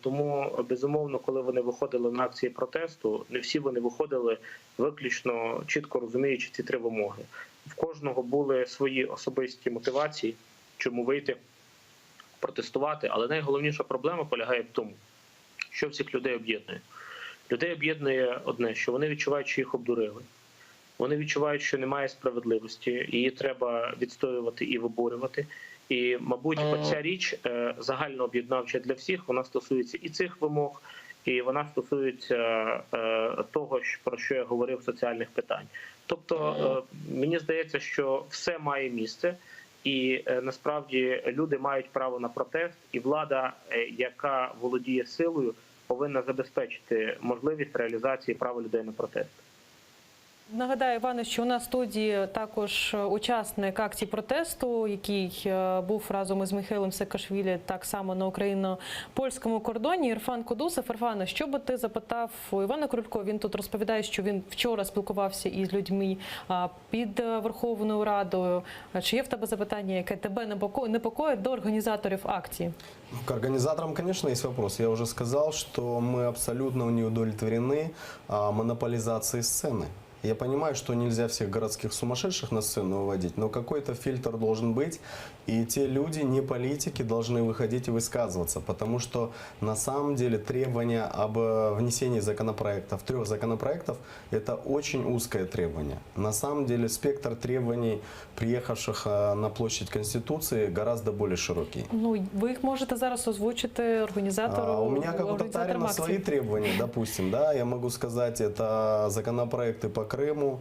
Тому, безумовно, коли вони виходили на акції протесту, не всі вони виходили виключно чітко розуміючи ці три вимоги. В кожного були свої особисті мотивації, чому вийти, протестувати. Але найголовніша проблема полягає в тому, що всіх людей об'єднує. Людей об'єднує одне, що вони відчувають, що їх обдурили. Вони відчувають, що немає справедливості, її треба відстоювати і виборювати. І, мабуть, оця річ загально об'єднавча для всіх, вона стосується і цих вимог, і вона стосується того, про що я говорив, соціальних питань. Тобто, мені здається, що все має місце, і насправді люди мають право на протест, і влада, яка володіє силою, повинна забезпечити можливість реалізації права людей на протест. Нагадаю, Іване, що у нас в студії також учасник акції протесту, який був разом із Михайлом Саакашвілі так само на україно-польському кордоні, Ірфан Кудусов. Ірфане, що би ти запитав у Івана Крулько? Він тут розповідає, що він вчора спілкувався із людьми під Верховною Радою. Чи є в тебе запитання, яке тебе непокоїть до організаторів акції? К организаторам, конечно, есть вопрос. Я уже сказал, что мы абсолютно не удовлетворены монополизацией сцены. Я понимаю, что нельзя всех городских сумасшедших на сцену выводить, но какой-то фильтр должен быть, и те люди, не политики, должны выходить и высказываться, потому что на самом деле требования об внесении законопроектов, 3 законопроектов, это очень узкое требование. На самом деле спектр требований, приехавших на площадь Конституции, гораздо более широкий. Ну, ви їх можете зараз озвучити організатору. У меня как у організаторам татарина акції. свои требования, допустим, да, я могу сказать, это законопроекты по Крыму,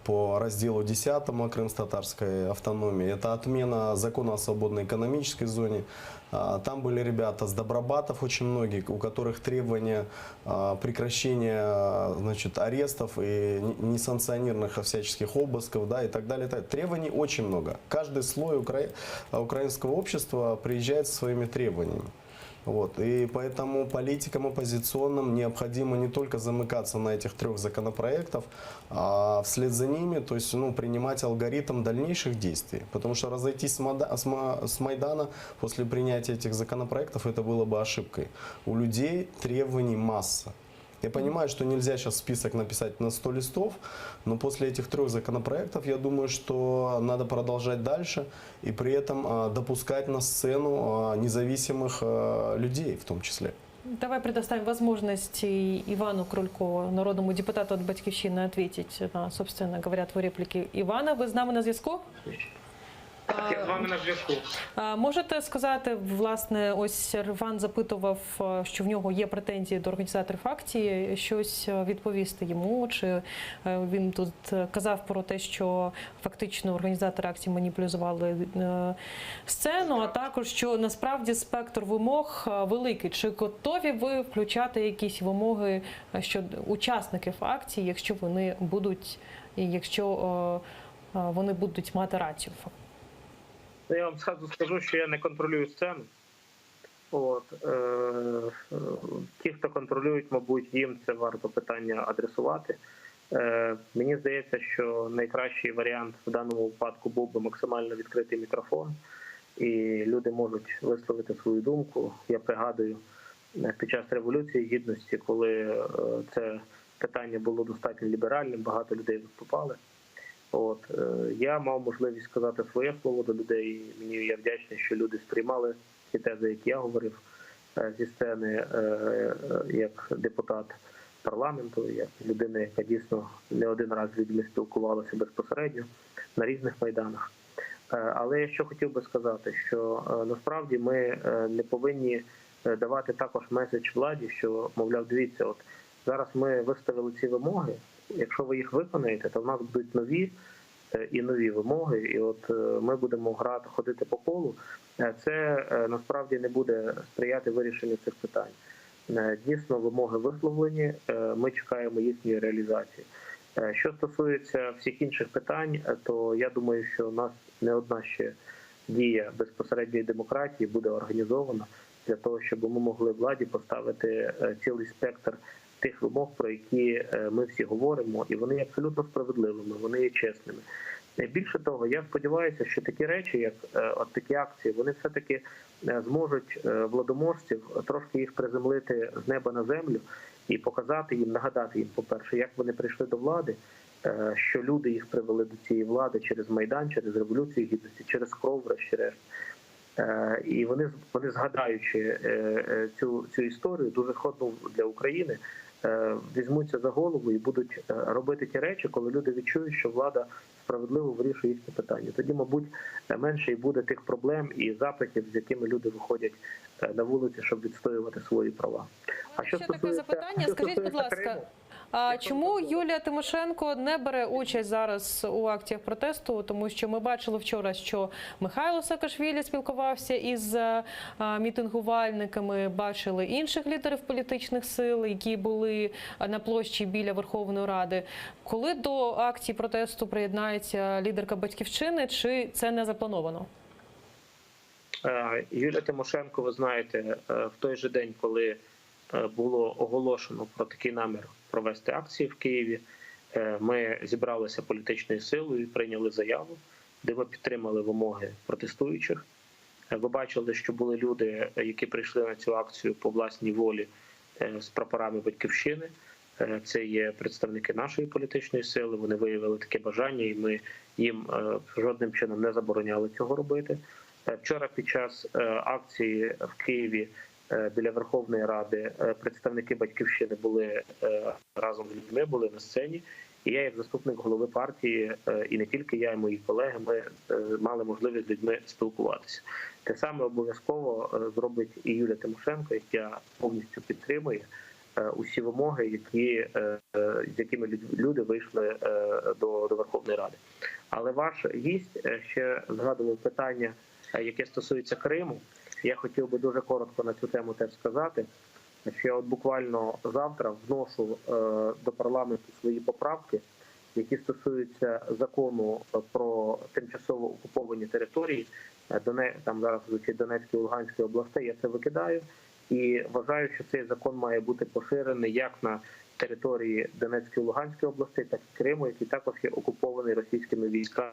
по разделу 10 о крымско-татарской автономии, это отмена закона о свободной экономической зоне. Там были ребята с Добробатов очень многие, у которых требования прекращения, значит, арестов и несанкционированных всяческих обысков, да, и так далее. Требований очень много. Каждый слой украинского общества приезжает со своими требованиями. Вот. И поэтому политикам оппозиционным необходимо не только замыкаться на этих 3 законопроектах, а вслед за ними, то есть, принимать алгоритм дальнейших действий. Потому что разойтись с Майдана после принятия этих законопроектов, это было бы ошибкой. У людей требований масса. Я понимаю, что нельзя сейчас список написать на 100 листов, но после этих 3 законопроектов, я думаю, что надо продолжать дальше и при этом допускать на сцену независимых людей в том числе. Давай предоставим возможность Ивану Крулько, народному депутату от «Батьківщини», ответить на, собственно говоря, твої репліки. Івана, ви з нами на зв'язку? Я з вами на зв'язку. Можете сказати, власне, ось Іван запитував, що в нього є претензії до організаторів акції, щось відповісти йому, чи він тут казав про те, що фактично організатори акції маніпулювали сцену, а також, що насправді спектр вимог великий. Чи готові ви включати якісь вимоги щодо учасників акції, якщо вони будуть мати рацію? Я вам скажу, що я не контролюю сцену. Ті, хто контролюють, мабуть, їм це варто питання адресувати. Мені здається, що найкращий варіант в даному випадку був би максимально відкритий мікрофон, і люди можуть висловити свою думку. Я пригадую, під час Революції Гідності, коли це питання було достатньо ліберальним, багато людей виступали. Я мав можливість сказати своє слово до людей. Я вдячний, що люди сприймали ті тези, які я говорив зі сцени, як депутат парламенту, як людина, яка дійсно не один раз з людьми спілкувалася безпосередньо на різних майданах. Але я що хотів би сказати, що насправді ми не повинні давати також меседж владі, що, мовляв, дивіться, зараз ми виставили ці вимоги, якщо ви їх виконаєте, то в нас будуть нові і нові вимоги, і ми будемо ходити по колу. Це насправді не буде сприяти вирішенню цих питань. Дійсно, вимоги висловлені, ми чекаємо їхньої реалізації. Що стосується всіх інших питань, то я думаю, що у нас не одна ще дія безпосередньої демократії буде організована для того, щоб ми могли владі поставити цілий спектр тих вимог, про які ми всі говоримо, і вони є абсолютно справедливими, вони є чесними. Більше того, я сподіваюся, що такі речі, як такі акції, вони все-таки зможуть владоможців трошки їх приземлити з неба на землю і показати їм, нагадати їм, по-перше, як вони прийшли до влади, що люди їх привели до цієї влади через Майдан, через Революцію Гідності, через кров, врешті-решт. І вони згадаючи цю історію, дуже сходну для України, візьмуться за голову і будуть робити ті речі, коли люди відчують, що влада справедливо вирішує їхні питання. Тоді, мабуть, менше і буде тих проблем і запитів, з якими люди виходять на вулиці, щоб відстоювати свої права. А ще таке запитання, скажіть, будь ласка, а чому Юлія Тимошенко не бере участь зараз у акціях протесту? Тому що ми бачили вчора, що Михайло Саакашвілі спілкувався із мітингувальниками, бачили інших лідерів політичних сил, які були на площі біля Верховної Ради. Коли до акції протесту приєднається лідерка «Батьківщини», чи це не заплановано? Юлія Тимошенко, ви знаєте, в той же день, коли було оголошено про такий намір провести акції в Києві, ми зібралися політичною силою і прийняли заяву, де ми підтримали вимоги протестуючих. Ви бачили, що були люди, які прийшли на цю акцію по власній волі з прапорами «Батьківщини». Це є представники нашої політичної сили. Вони виявили таке бажання, і ми їм жодним чином не забороняли цього робити. Вчора під час акції в Києві біля Верховної Ради представники «Батьківщини» були разом з людьми, були на сцені. І я, як заступник голови партії, і не тільки я, і мої колеги, ми мали можливість з людьми спілкуватися. Те саме обов'язково зробить і Юлія Тимошенко, яка повністю підтримує усі вимоги, з якими люди вийшли до Верховної Ради. Але ваш гість ще згадував питання, яке стосується Криму. Я хотів би дуже коротко на цю тему теж сказати, що я от буквально завтра вношу до парламенту свої поправки, які стосуються закону про тимчасово окуповані території, там зараз звучить Донецької і Луганської областей, я це викидаю. І вважаю, що цей закон має бути поширений як на території Донецької і Луганської областей, так і Криму, який також є окупований російськими військами.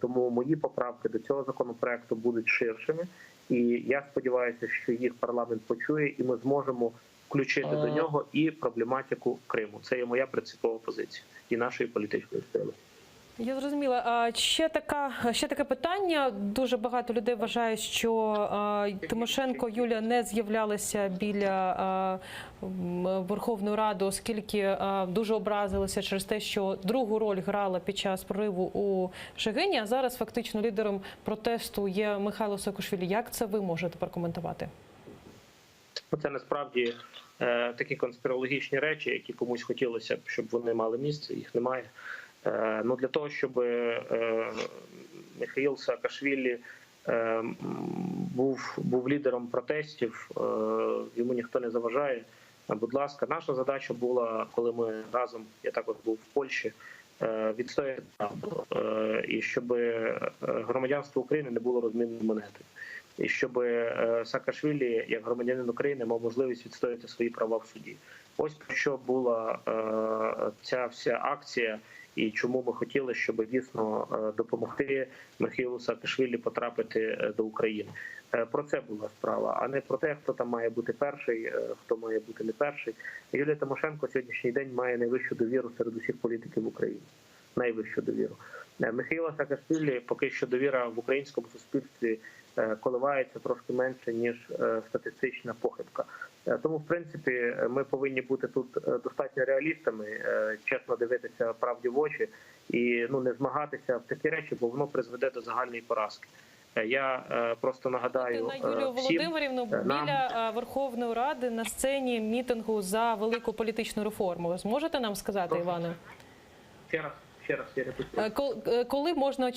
Тому мої поправки до цього законопроекту будуть ширшими. І я сподіваюся, що їх парламент почує, і ми зможемо включити до нього і проблематику Криму. Це є моя принципова позиція і нашої політичної сили. Я зрозуміла. А ще таке питання. Дуже багато людей вважає, що Тимошенко Юлія не з'являлася біля Верховної Ради, оскільки дуже образилися через те, що другу роль грала під час прориву у Шегині, а зараз фактично лідером протесту є Михайло Саакашвілі. Як це ви можете прокоментувати? Це насправді такі конспірологічні речі, які комусь хотілося б, щоб вони мали місце, їх немає. Для того, щоб Михаїл Саакашвілі був лідером протестів, йому ніхто не заважає. Будь ласка, наша задача була, коли ми разом, я також був в Польщі, відстояти правду, і щоб громадянство України не було розмінною монетою. І щоб Саакашвілі, як громадянин України, мав можливість відстояти свої права в суді. Ось про що була ця вся акція, і чому ми хотіли, щоб дійсно допомогти Михайлу Саакашвілі потрапити до України. Про це була справа, а не про те, хто там має бути перший, хто має бути не перший. Юлія Тимошенко сьогоднішній день має найвищу довіру серед усіх політиків в Україні. Найвищу довіру. Михайла Саакашвілі поки що довіра в українському суспільстві коливається трошки менше, ніж статистична похибка. Тому, в принципі, ми повинні бути тут достатньо реалістами, чесно дивитися правді в очі і не змагатися в такі речі, бо воно призведе до загальної поразки. Я просто нагадаю на Юлію Володимирівну біля Верховної Ради на сцені мітингу за велику політичну реформу. Ви зможете нам сказати, Іване? Ще раз, я репетую. Коли можна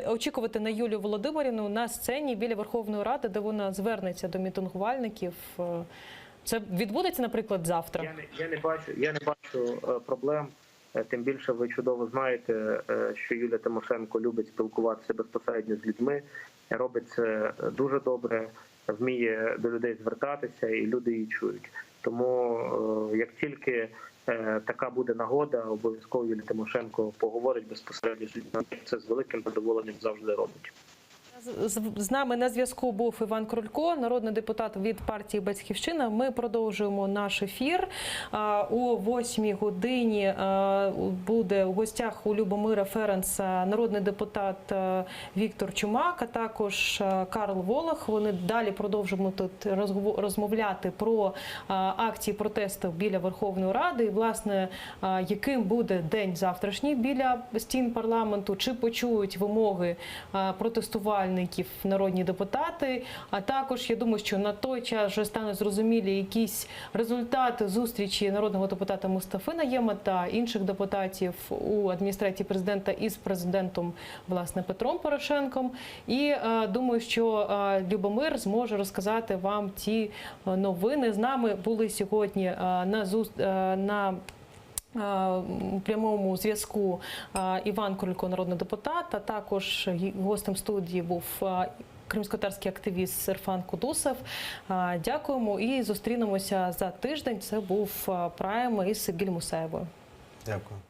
очікувати на Юлію Володимирівну на сцені біля Верховної Ради, де вона звернеться до мітингувальників? Це відбудеться, наприклад, завтра? Я не бачу проблем. Тим більше ви чудово знаєте, що Юлія Тимошенко любить спілкуватися безпосередньо з людьми, робить це дуже добре, вміє до людей звертатися, і люди її чують. Тому як тільки така буде нагода, обов'язково Юлія Тимошенко поговорить безпосередньо з людьми. Це з великим задоволенням завжди робить. З нами на зв'язку був Іван Крулько, народний депутат від партії «Батьківщина». Ми продовжуємо наш ефір. О 8-й годині буде у гостях у Любомира Ференца народний депутат Віктор Чумак, а також Карл Волох. Вони далі продовжуємо тут розмовляти про акції протесту біля Верховної Ради. І, власне, яким буде день завтрашній біля стін парламенту, чи почують вимоги протестувальників народні депутати, а також, я думаю, що на той час вже стане зрозумілі якісь результати зустрічі народного депутата Мустафи Найєма та інших депутатів у адміністрації президента із президентом, власне, Петром Порошенком. І думаю, що Любомир зможе розказати вам ті новини. З нами були сьогодні на прямому зв'язку Іван Крулько, народний депутат, а також гостем студії був кримськотатарський активіст Серфан Кудусов. Дякуємо і зустрінемося за тиждень. Це був Прайм із Севгіль Мусаєвою. Дякую.